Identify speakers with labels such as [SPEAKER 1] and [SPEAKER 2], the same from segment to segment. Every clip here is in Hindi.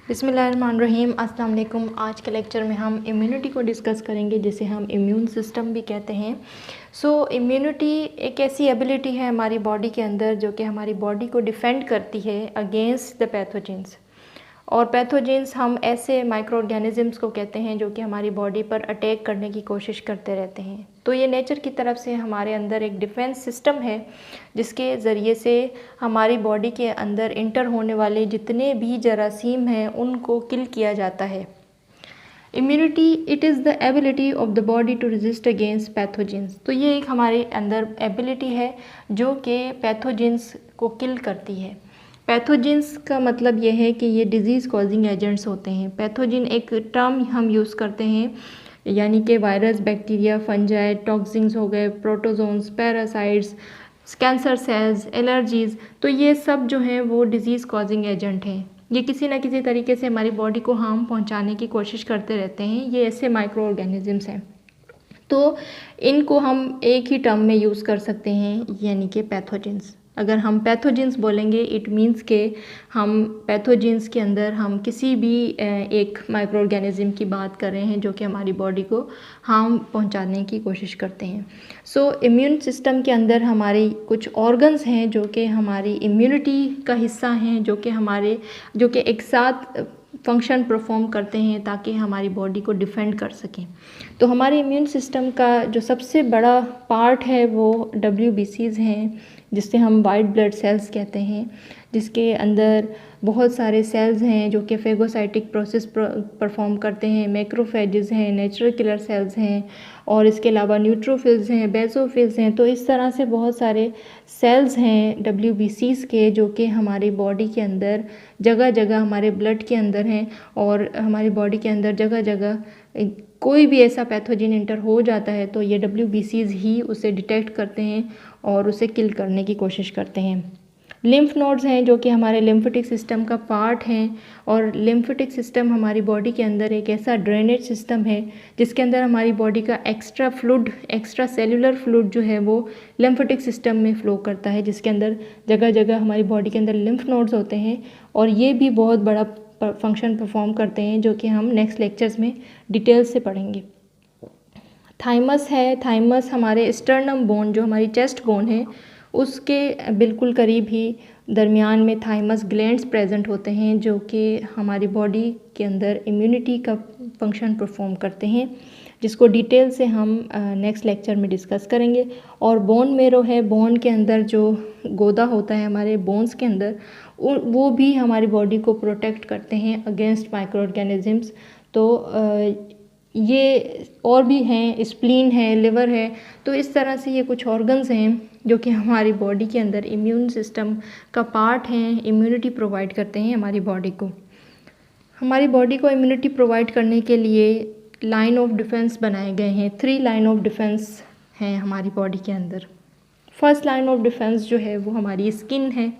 [SPEAKER 1] बिस्मिल्लाहिर्रहमानिर्रहीम। अस्सलाम वालेकुम। आज के लेक्चर में हम इम्यूनिटी को डिस्कस करेंगे, जिसे हम इम्यून सिस्टम भी कहते हैं। इम्यूनिटी एक ऐसी एबिलिटी है हमारी बॉडी के अंदर जो कि हमारी बॉडी को डिफेंड करती है अगेंस्ट द पैथोजेंस। और पैथोजेंस हम ऐसे माइक्रो ऑर्गेनिज़म्स को कहते हैं जो कि हमारी बॉडी पर अटैक करने की कोशिश करते रहते हैं। तो ये नेचर की तरफ से हमारे अंदर एक डिफेंस सिस्टम है जिसके ज़रिए से हमारी बॉडी के अंदर इंटर होने वाले जितने भी जरासीम हैं उनको किल किया जाता है। Immunity it is the ability of the body to resist against pathogens. तो ये एक हमारे अंदर एबिलिटी है जो कि पैथोजेंस को किल करती है। पैथोजेंस का मतलब यह है कि ये डिज़ीज़ कॉजिंग एजेंट्स होते हैं। पैथोजन एक टर्म हम यूज़ करते हैं, यानी कि वायरस, बैक्टीरिया, फंजाई, टॉक्सिन्स हो गए, protozoans, parasites, cancer cells, allergies. तो ये सब जो हैं वो डिज़ीज़ कॉजिंग एजेंट हैं। ये किसी न किसी तरीके से हमारी बॉडी को हार्म पहुंचाने की कोशिश करते रहते हैं। ये ऐसे माइक्रो ऑर्गेनिज़म्स हैं। तो इनको हम एक ही टर्म में यूज़ कर सकते हैं, यानी कि पैथोजेंस। अगर हम पैथोजेंस बोलेंगे इट मीन्स के हम पैथोजेंस के अंदर हम किसी भी एक माइक्रो ऑर्गेनिज़म की बात कर रहे हैं जो कि हमारी बॉडी को हार्म पहुंचाने की कोशिश करते हैं। इम्यून सिस्टम के अंदर हमारी कुछ ऑर्गन्स हैं जो कि हमारी इम्यूनिटी का हिस्सा हैं, जो कि एक साथ फंक्शन परफॉर्म करते हैं ताकि हमारी बॉडी को डिफेंड कर सकें। तो हमारे इम्यून सिस्टम का जो सबसे बड़ा पार्ट है वो WBCs हैं, जिससे हम वाइट ब्लड सेल्स कहते हैं, जिसके अंदर बहुत सारे सेल्स हैं जो कि फेगोसाइटिक प्रोसेस परफॉर्म करते हैं। मैक्रोफेजेस हैं, नेचुरल किलर सेल्स हैं, और इसके अलावा न्यूट्रोफिल्स हैं, बेसोफिल्स हैं। तो इस तरह से बहुत सारे सेल्स हैं WBCs के जो कि हमारी बॉडी के अंदर जगह जगह हमारे ब्लड के अंदर हैं, और हमारी बॉडी के अंदर जगह जगह कोई भी ऐसा पैथोजन इंटर हो जाता है तो ये WBCs ही उसे डिटेक्ट करते हैं और उसे किल करने की कोशिश करते हैं। लिम्फ नोड्स हैं जो कि हमारे लिम्फेटिक सिस्टम का पार्ट हैं, और लिम्फेटिक सिस्टम हमारी बॉडी के अंदर एक ऐसा ड्रेनेज सिस्टम है जिसके अंदर हमारी बॉडी का एक्स्ट्रा सेलुलर फ्लूइड जो है वो लिम्फेटिक सिस्टम में फ़्लो करता है, जिसके अंदर जगह जगह हमारी बॉडी के अंदर लिम्फ नोड्स होते हैं, और ये भी बहुत बड़ा फंक्शन परफॉर्म करते हैं जो कि हम नेक्स्ट लेक्चर्स में डिटेल से पढ़ेंगे। थाइमस है। थाइमस हमारे स्टर्नम बोन, जो हमारी चेस्ट बोन है, उसके बिल्कुल करीब ही दरमियान में थाइमस ग्लैंड्स प्रेजेंट होते हैं जो कि हमारी बॉडी के अंदर इम्यूनिटी का फंक्शन परफॉर्म करते हैं, जिसको डिटेल से हम नेक्स्ट लेक्चर में डिस्कस करेंगे। और बोन मेरो है। बोन के अंदर जो गोदा होता है हमारे बोन्स के अंदर, वो भी हमारी बॉडी को प्रोटेक्ट करते हैं अगेंस्ट माइक्रो ऑर्गेनिज़म्स। तो ये और भी हैं, स्प्लीन है, लिवर है। तो इस तरह से ये कुछ ऑर्गन्स हैं जो कि हमारी बॉडी के अंदर इम्यून सिस्टम का पार्ट हैं, इम्यूनिटी प्रोवाइड करते हैं हमारी बॉडी को। हमारी बॉडी को इम्यूनिटी प्रोवाइड करने के लिए लाइन ऑफ डिफेंस बनाए गए हैं। 3 लाइन ऑफ डिफेंस हैं हमारी बॉडी के अंदर। फर्स्ट लाइन ऑफ डिफेंस जो है वो हमारी स्किन है,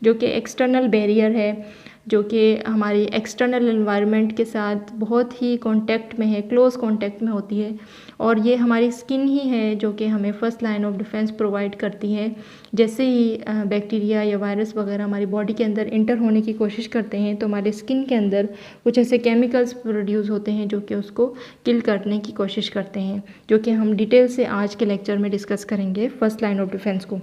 [SPEAKER 1] जो कि एक्सटर्नल बैरियर है, जो कि हमारी एक्सटर्नल एनवायरनमेंट के साथ बहुत ही कांटेक्ट में है, क्लोज़ कांटेक्ट में होती है। और ये हमारी स्किन ही है जो कि हमें first line of defence provide करती है। जैसे ही बैक्टीरिया या वायरस वगैरह हमारी बॉडी के अंदर इंटर होने की कोशिश करते हैं तो हमारे स्किन के अंदर कुछ ऐसे केमिकल्स प्रोड्यूस होते हैं जो कि उसको किल करने की कोशिश करते हैं, जो कि हम डिटेल से आज के लेक्चर में डिस्कस करेंगे फ़र्स्ट लाइन ऑफ डिफेंस को।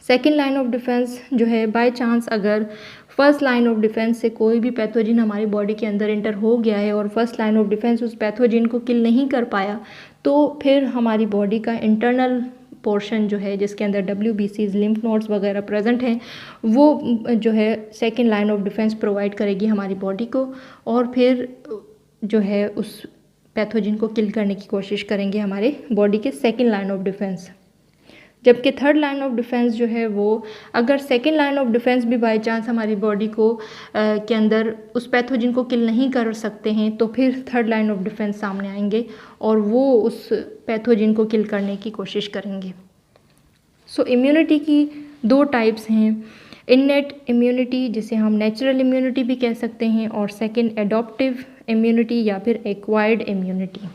[SPEAKER 1] सेकेंड लाइन ऑफ डिफेंस जो है, बाय चांस अगर फर्स्ट लाइन ऑफ डिफेंस से कोई भी पैथोजन हमारी बॉडी के अंदर इंटर हो गया है और फर्स्ट लाइन ऑफ डिफेंस उस पैथोजन को किल नहीं कर पाया, तो फिर हमारी बॉडी का इंटरनल पोर्शन जो है जिसके अंदर WBCs, लिम्फ नोड्स वगैरह प्रेजेंट हैं, वो जो है second line of defence provide करेगी हमारी बॉडी को, और फिर जो है उस पैथोजन को किल करने की कोशिश करेंगे हमारे बॉडी के सेकेंड लाइन ऑफ डिफेंस। जबकि थर्ड लाइन ऑफ डिफेंस जो है वो, अगर सेकेंड लाइन ऑफ डिफेंस भी बाय चांस हमारी बॉडी को के अंदर उस पैथोजन को किल नहीं कर सकते हैं, तो फिर थर्ड लाइन ऑफ डिफेंस सामने आएंगे और वो उस पैथोजन को किल करने की कोशिश करेंगे। इम्यूनिटी की 2 टाइप्स हैं, इननेट इम्यूनिटी जिसे हम नेचुरल इम्यूनिटी भी कह सकते हैं, और सेकेंड एडॉप्टिव इम्यूनिटी या फिर एक्वायर्ड इम्यूनिटी।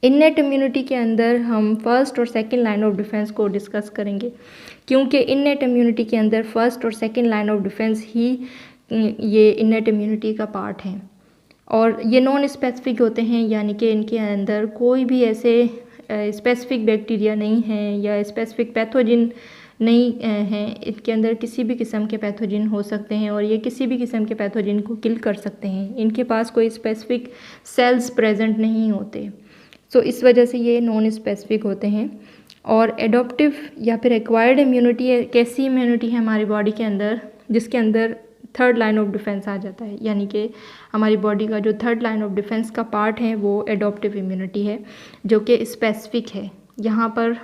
[SPEAKER 1] इननेट इम्यूनिटी के अंदर हम फर्स्ट और सेकेंड लाइन ऑफ डिफेंस को डिस्कस करेंगे, क्योंकि इननेट इम्यूनिटी के अंदर फर्स्ट और सेकेंड लाइन ऑफ डिफेंस ही ये इननेट इम्यूनिटी का पार्ट हैं। और ये नॉन स्पेसिफिक होते हैं, यानी कि इनके अंदर कोई भी ऐसे स्पेसिफिक बैक्टीरिया नहीं है या स्पेसिफिक पैथोजिन नहीं हैं। इनके अंदर किसी भी किस्म के पैथोजिन हो सकते हैं और ये किसी भी किस्म के पैथोजिन को किल कर सकते हैं। इनके पास कोई स्पेसिफिक सेल्स प्रेजेंट नहीं होते। सो इस वजह से ये नॉन स्पेसिफिक होते हैं। और एडॉप्टिव या फिर एक्वायर्ड इम्यूनिटी एक ऐसी इम्यूनिटी है हमारी बॉडी के अंदर जिसके अंदर थर्ड लाइन ऑफ डिफेंस आ जाता है, यानी कि हमारी बॉडी का जो थर्ड लाइन ऑफ डिफेंस का पार्ट है वो एडॉप्टिव इम्यूनिटी है, जो कि स्पेसिफिक है। यहाँ पर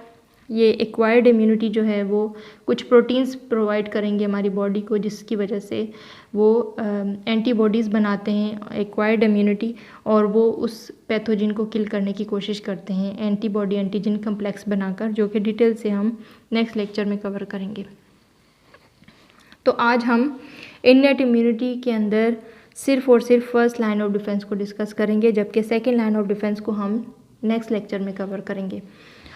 [SPEAKER 1] ये एक्वायर्ड इम्यूनिटी जो है वो कुछ प्रोटीन्स प्रोवाइड करेंगे हमारी बॉडी को, जिसकी वजह से वो एंटीबॉडीज़ बनाते हैं एक्वायर्ड इम्यूनिटी, और वो उस पैथोजिन को किल करने की कोशिश करते हैं एंटीबॉडी एंटीजन कम्प्लेक्स बनाकर, जो कि डिटेल से हम नेक्स्ट लेक्चर में कवर करेंगे। तो आज हम इननेट इम्यूनिटी के अंदर सिर्फ और सिर्फ फर्स्ट लाइन ऑफ डिफेंस को डिस्कस करेंगे, जबकि सेकेंड लाइन ऑफ डिफेंस को हम नेक्स्ट लेक्चर में कवर करेंगे।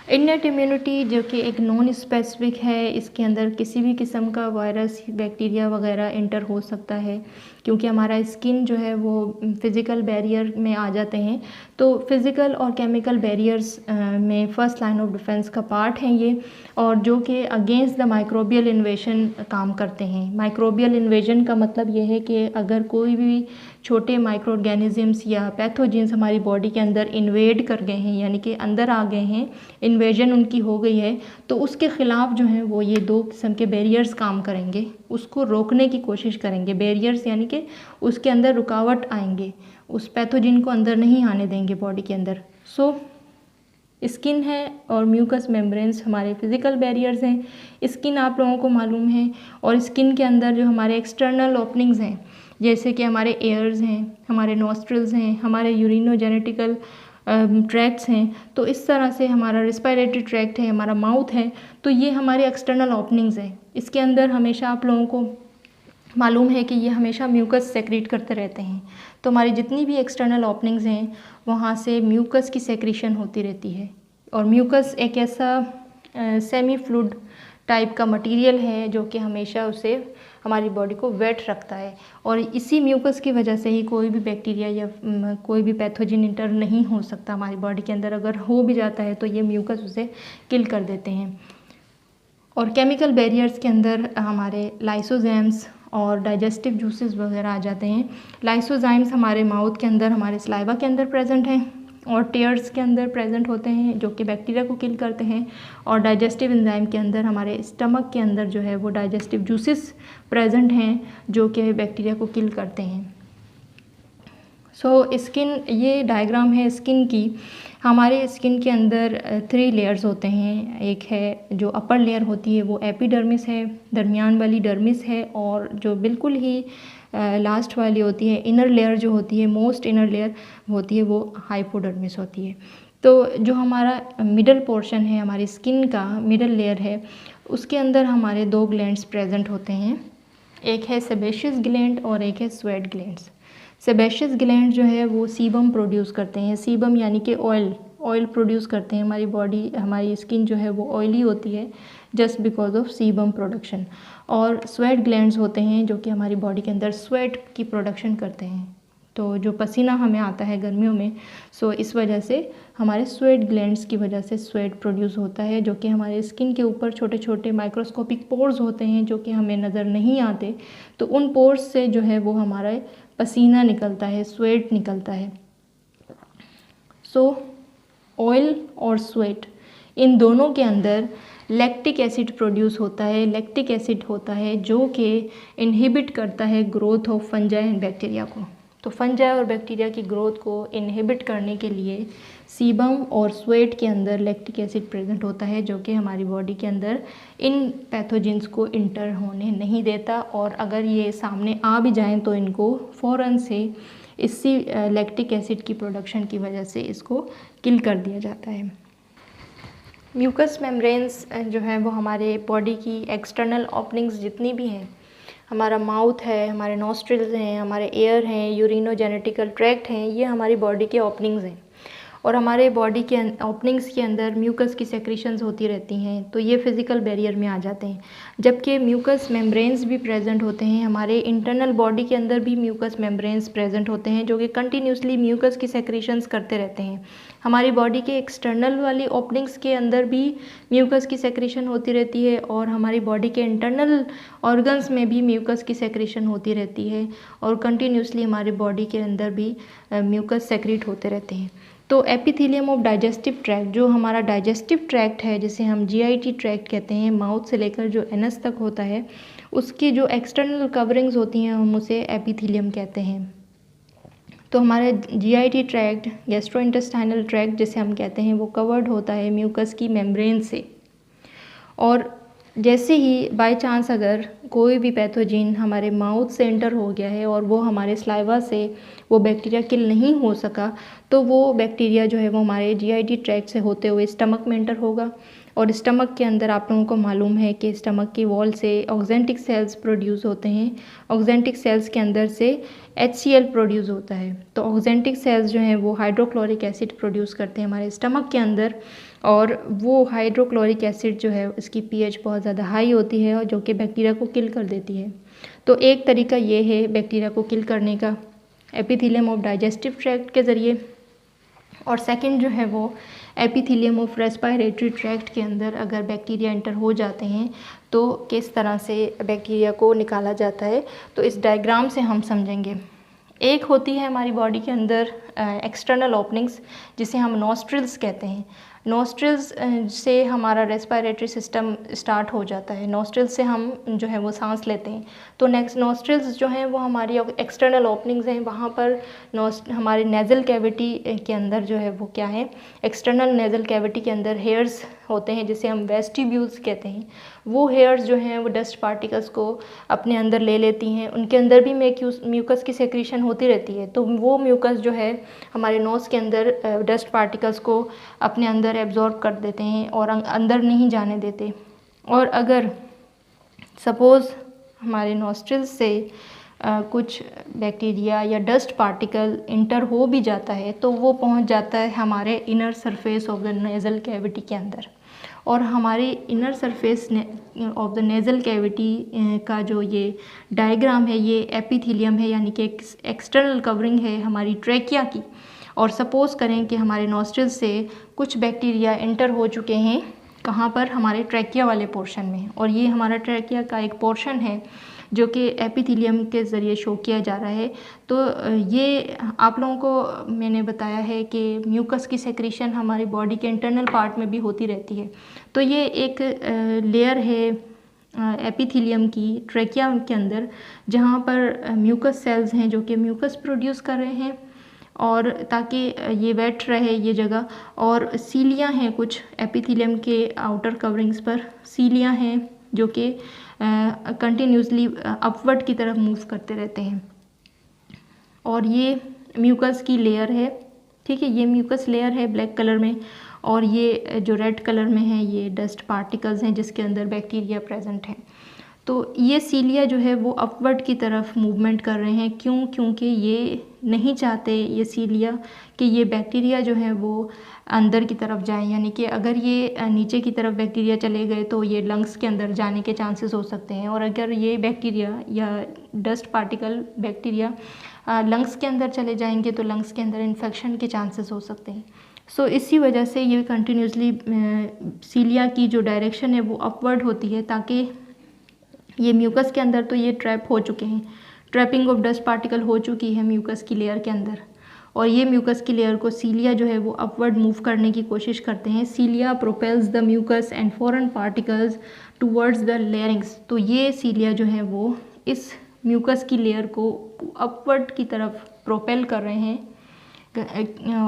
[SPEAKER 1] इननेट इम्यूनिटी जो कि एक नॉन स्पेसिफिक है, इसके अंदर किसी भी किस्म का वायरस बैक्टीरिया वगैरह इंटर हो सकता है, क्योंकि हमारा स्किन जो है वो फ़िज़िकल बैरियर में आ जाते हैं। तो फिज़िकल और केमिकल बैरियर्स में फ़र्स्ट लाइन ऑफ डिफेंस का पार्ट हैं ये, और जो कि अगेंस्ट द माइक्रोबियल इन्वेजन काम करते हैं। माइक्रोबियल इन्वेजन का मतलब ये है कि अगर कोई भी छोटे माइक्रो ऑर्गेनिजम्स या पैथोजेंस हमारी बॉडी के अंदर इन्वेड कर गए हैं, यानी कि अंदर आ गए हैं, इन्वेजन उनकी हो गई है, तो उसके ख़िलाफ़ जो है वो ये दो किस्म के बैरियर्स काम करेंगे, उसको रोकने की कोशिश करेंगे। बैरियर्स यानी कि उसके अंदर रुकावट आएंगे, उस पैथोजिन को अंदर नहीं आने देंगे बॉडी के अंदर। सो स्किन है और म्यूकस मेम्ब्रेन्स हमारे फिज़िकल बैरियर्स हैं। स्किन आप लोगों को मालूम है, और स्किन के अंदर जो हमारे एक्सटर्नल ओपनिंग्स हैं, जैसे कि हमारे एयर्स हैं, हमारे नॉस्ट्रल्स हैं, हमारे यूरिनोजेनेटिकल ट्रैक्ट्स हैं, तो इस तरह से हमारा रिस्पायरेटरी ट्रैक्ट है, हमारा माउथ है, तो ये हमारे एक्सटर्नल ओपनिंग्स हैं। इसके अंदर हमेशा आप लोगों को मालूम है कि ये हमेशा म्यूकस सेक्रेट करते रहते हैं। तो हमारी जितनी भी एक्सटर्नल ओपनिंग्स हैं वहाँ से म्यूकस की सेक्रेशन होती रहती है। और म्यूकस एक ऐसा सेमी फ्लूइड टाइप का मटेरियल है जो कि हमेशा उसे हमारी बॉडी को वेट रखता है, और इसी म्यूकस की वजह से ही कोई भी बैक्टीरिया या कोई भी पैथोजिन इंटर नहीं हो सकता हमारी बॉडी के अंदर। अगर हो भी जाता है तो ये म्यूकस उसे किल कर देते हैं। और केमिकल बैरियर्स के अंदर हमारे लाइसोजाइम्स और डाइजेस्टिव जूसेस वगैरह आ जाते हैं। लाइसोजाइम्स हमारे माउथ के अंदर, हमारे सलाइवा के अंदर प्रेजेंट हैं, और टेयर्स के अंदर प्रेजेंट होते हैं जो कि बैक्टीरिया को किल करते हैं। और डाइजेस्टिव एंजाइम के अंदर हमारे स्टमक के अंदर जो है वो डाइजेस्टिव जूसेस प्रेजेंट हैं जो कि बैक्टीरिया को किल करते हैं। सो स्किन, ये डायग्राम है स्किन की। हमारे स्किन के अंदर 3 लेयर्स होते हैं। एक है जो अपर लेयर होती है वो एपिडर्मिस है, दरमियान वाली डर्मिस है, और जो बिल्कुल ही लास्ट वाली होती है इनर लेयर जो होती है, मोस्ट इनर लेयर होती है, वो हाइपोडर्मिस होती है। तो जो हमारा मिडल पोर्शन है, हमारी स्किन का मिडल लेयर है, उसके अंदर हमारे 2 ग्लैंड्स प्रेजेंट होते हैं। एक है सेबेशियस ग्लैंड और एक है स्वेट ग्लैंड्स। सेबेशियस ग्लैंड जो है वो सीबम प्रोड्यूस करते हैं। सीबम यानी कि ऑयल प्रोड्यूस करते हैं। हमारी स्किन जो है वो ऑयली होती है just because of sebum production. और स्वेट ग्लैंड्स होते हैं जो कि हमारी बॉडी के अंदर स्वेट की प्रोडक्शन करते हैं। तो जो पसीना हमें आता है गर्मियों में, सो इस वजह से हमारे स्वेट ग्लैंड्स की वजह से स्वेट प्रोड्यूस होता है, जो कि हमारे स्किन के ऊपर छोटे छोटे माइक्रोस्कोपिक पोर्स होते हैं जो कि हमें नज़र नहीं आते। तो उन पोर्स से जो है वो हमारा पसीना निकलता है, स्वेट निकलता है। सो ऑयल और स्वेट, इन दोनों के अंदर लैक्टिक एसिड प्रोड्यूस होता है। लैक्टिक एसिड होता है जो कि इनहिबिट करता है growth of fungi and bacteria को। तो फंजाई और बैक्टीरिया की ग्रोथ को इनहिबिट करने के लिए सीबम और स्वेट के अंदर लैक्टिक एसिड प्रेजेंट होता है, जो कि हमारी बॉडी के अंदर इन पैथोजेंस को इंटर होने नहीं देता, और अगर ये सामने आ भी जाएं तो इनको फ़ौरन से इसी लैक्टिक एसिड की प्रोडक्शन की वजह से इसको किल कर दिया जाता है। म्यूकस मेम्ब्रेन्स जो है वो हमारे बॉडी की एक्सटर्नल ओपनिंग्स जितनी भी हैं, हमारा माउथ है, हमारे नॉस्ट्रिल्स हैं, हमारे एयर हैं, यूरिनोजेनेटिकल ट्रैक्ट हैं, ये हमारी बॉडी के ओपनिंग्स हैं। और हमारे बॉडी के ओपनिंग्स के अंदर म्यूकस की सेक्रेशंस होती रहती हैं, तो ये फिज़िकल बैरियर में आ जाते हैं। जबकि म्यूकस मेम्ब्रेन्स भी प्रेजेंट होते हैं, हमारे इंटरनल बॉडी के अंदर भी म्यूकस मेम्ब्रेन्स प्रेजेंट होते हैं जो कि कंटिन्यूसली म्यूकस की सेक्रेशंस करते रहते हैं। हमारी बॉडी के एक्सटर्नल वाली ओपनिंग्स के अंदर भी म्यूकस की सेक्रेशन होती रहती है और हमारी बॉडी के इंटरनल ऑर्गन्स में भी म्यूकस की सेक्रेशन होती रहती है और कंटिन्यूसली हमारी बॉडी के अंदर भी म्यूकस सेक्रेट होते रहते हैं। तो एपिथेलियम ऑफ डाइजेस्टिव ट्रैक्ट, जो हमारा डाइजेस्टिव ट्रैक्ट है जिसे हम जीआईटी ट्रैक्ट कहते हैं, माउथ से लेकर जो एनस तक होता है, उसकी जो एक्सटर्नल कवरिंग्स होती हैं हम उसे एपिथेलियम कहते हैं। तो हमारे जीआईटी ट्रैक्ट, गैस्ट्रोइंटेस्टाइनल ट्रैक्ट जिसे हम कहते हैं, वो कवर्ड होता है म्यूकस की मेम्ब्रेन से। और जैसे ही बाय चांस अगर कोई भी पैथोजन हमारे माउथ से एंटर हो गया है और वो हमारे स्लाइवा से वो बैक्टीरिया किल नहीं हो सका, तो वो बैक्टीरिया जो है वो हमारे जीआईटी ट्रैक्ट से होते हुए स्टमक में एंटर होगा। और स्टमक के अंदर आप लोगों को मालूम है कि स्टमक की वॉल से ऑक्जेंटिक सेल्स प्रोड्यूस होते हैं। ऑक्जेंटिक सेल्स के अंदर से HCl प्रोड्यूस होता है। तो ऑक्जेंटिक सेल्स जो हैं वो हाइड्रोक्लोरिक एसिड प्रोड्यूस करते हैं हमारे स्टमक के अंदर, और वो हाइड्रोक्लोरिक एसिड जो है उसकी pH बहुत ज़्यादा हाई होती है और जो कि बैक्टीरिया को किल कर देती है। तो एक तरीका ये है बैक्टीरिया को किल करने का एपिथेलियम ऑफ डाइजेस्टिव ट्रैक्ट के ज़रिए। और सेकंड जो है वो एपिथेलियम ऑफ रेस्पिरेटरी ट्रैक्ट के अंदर अगर बैक्टीरिया एंटर हो जाते हैं तो किस तरह से बैक्टीरिया को निकाला जाता है, तो इस डायग्राम से हम समझेंगे। एक होती है हमारी बॉडी के अंदर एक्सटर्नल ओपनिंग्स जिसे हम नॉस्ट्रिल्स कहते हैं। नॉस्ट्रिल्स से हमारा रेस्पिरेटरी सिस्टम स्टार्ट हो जाता है। नॉस्ट्रिल्स से हम जो है वो सांस लेते हैं। तो नेक्स्ट नॉस्ट्रिल्स जो हैं वो हमारी एक्सटर्नल ओपनिंग्स हैं। वहाँ पर हमारी नेज़ल कैविटी के अंदर जो है वो क्या है, एक्सटर्नल नेज़ल कैविटी के अंदर हेयर्स होते हैं जिसे हम वेस्टिब्यूल्स कहते हैं। वो हेयर्स जो हैं वो डस्ट पार्टिकल्स को अपने अंदर ले लेती हैं। उनके अंदर भी म्यूकस की सेक्रेशन होती रहती है। तो वो म्यूकस जो है हमारे नोज़ के अंदर डस्ट पार्टिकल्स को अपने अंदर एब्जॉर्ब कर देते हैं और अंदर नहीं जाने देते। और अगर सपोज़ हमारे नॉस्ट्रिल्स से कुछ बैक्टीरिया या डस्ट पार्टिकल इंटर हो भी जाता है तो वो पहुंच जाता है हमारे inner surface of the nasal cavity के अंदर। और हमारी inner surface of the nasal cavity का जो ये डायग्राम है, ये एपिथेलियम है, यानी कि एक्सटर्नल कवरिंग है हमारी ट्रैकिया की। और सपोज़ करें कि हमारे नॉस्ट्रिल्स से कुछ बैक्टीरिया एंटर हो चुके हैं, कहाँ पर, हमारे ट्रैकिया वाले पोर्शन में। और ये हमारा ट्रैकिया का एक पोर्शन है जो कि एपिथेलियम के ज़रिए शो किया जा रहा है। तो ये आप लोगों को मैंने बताया है कि म्यूकस की सेक्रेशन हमारी बॉडी के इंटरनल पार्ट में भी होती रहती है। तो ये एक लेयर है एपिथेलियम की ट्रैकिया के अंदर, जहाँ पर म्यूकस सेल्स हैं जो कि म्यूकस प्रोड्यूस कर रहे हैं और ताकि ये वेट रहे ये जगह। और सीलियाँ हैं कुछ एपिथेलियम के आउटर कवरिंग्स पर, सीलियाँ हैं जो कि कंटिन्यूसली अपवर्ड की तरफ मूव करते रहते हैं। और ये म्यूकस की लेयर है, ठीक है, ये म्यूकस लेयर है ब्लैक कलर में। और ये जो रेड कलर में है ये डस्ट पार्टिकल्स हैं जिसके अंदर बैक्टीरिया प्रेजेंट हैं। तो ये सीलिया जो है वो अपवर्ड की तरफ मूवमेंट कर रहे हैं। क्यों? क्योंकि ये नहीं चाहते ये सीलिया कि ये बैक्टीरिया जो है वो अंदर की तरफ जाए, यानी कि अगर ये नीचे की तरफ बैक्टीरिया चले गए तो ये लंग्स के अंदर जाने के चांसेस हो सकते हैं। और अगर ये बैक्टीरिया या डस्ट पार्टिकल बैक्टीरिया लंग्स के अंदर चले जाएंगे तो लंग्स के अंदर इन्फेक्शन के चांसेस हो सकते हैं। सो इसी वजह से ये कंटिन्यूसली सीलिया की जो डायरेक्शन है वो अपवर्ड होती है, ताकि ये म्यूकस के अंदर तो ये ट्रैप हो चुके हैं, ट्रैपिंग ऑफ डस्ट पार्टिकल हो चुकी है म्यूकस की लेयर के अंदर। और ये म्यूकस की लेयर को सीलिया जो है वो अपवर्ड मूव करने की कोशिश करते हैं। Cilia propels the mucus and foreign particles towards the layerings. तो ये सीलिया जो है वो इस म्यूकस की लेयर को अपवर्ड की तरफ प्रोपेल कर रहे हैं।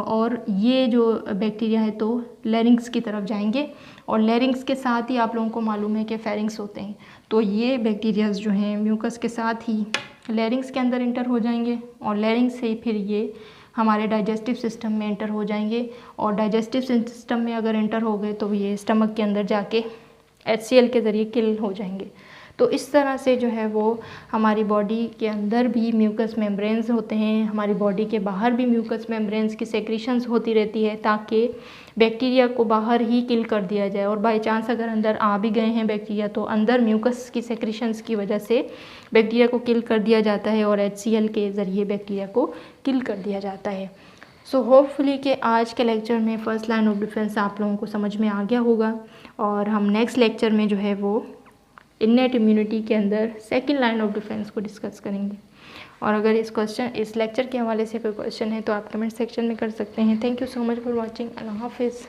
[SPEAKER 1] और ये जो बैक्टीरिया है तो लेरिंग्स की तरफ जाएंगे। और लेरिंग्स के साथ ही आप लोगों को मालूम है कि फेरिंग्स होते हैं। तो ये बैक्टीरियाज जो हैं म्यूकस के साथ ही लेरिंग्स के अंदर इंटर हो जाएंगे और लेरिंग्स से फिर ये हमारे डाइजेस्टिव सिस्टम में एंटर हो जाएंगे। और डाइजेस्टिव सिस्टम में अगर एंटर हो गए तो ये स्टमक के अंदर जाके HCl के ज़रिए किल हो जाएंगे। तो इस तरह से जो है वो हमारी बॉडी के अंदर भी म्यूकस मेम्ब्रेन्स होते हैं, हमारी बॉडी के बाहर भी म्यूकस मेम्ब्रेन्स की सेक्रीशंस होती रहती है ताकि बैक्टीरिया को बाहर ही किल कर दिया जाए। और बाय चांस अगर अंदर आ भी गए हैं बैक्टीरिया तो अंदर म्यूकस की सेक्रीशंस की वजह से बैक्टीरिया को किल कर दिया जाता है और HCl के ज़रिए बैक्टीरिया को किल कर दिया जाता है। सो होपफुली कि आज के लेक्चर में फ़र्स्ट लाइन ऑफ डिफेंस आप लोगों को समझ में आ गया होगा और हम नेक्स्ट लेक्चर में जो है वो इननेट इम्यूनिटी के अंदर सेकंड लाइन ऑफ डिफेंस को डिस्कस करेंगे। और अगर इस लेक्चर के हवाले से कोई क्वेश्चन है तो आप कमेंट सेक्शन में कर सकते हैं। Thank you so much for watching. अल्लाह हाफिज़।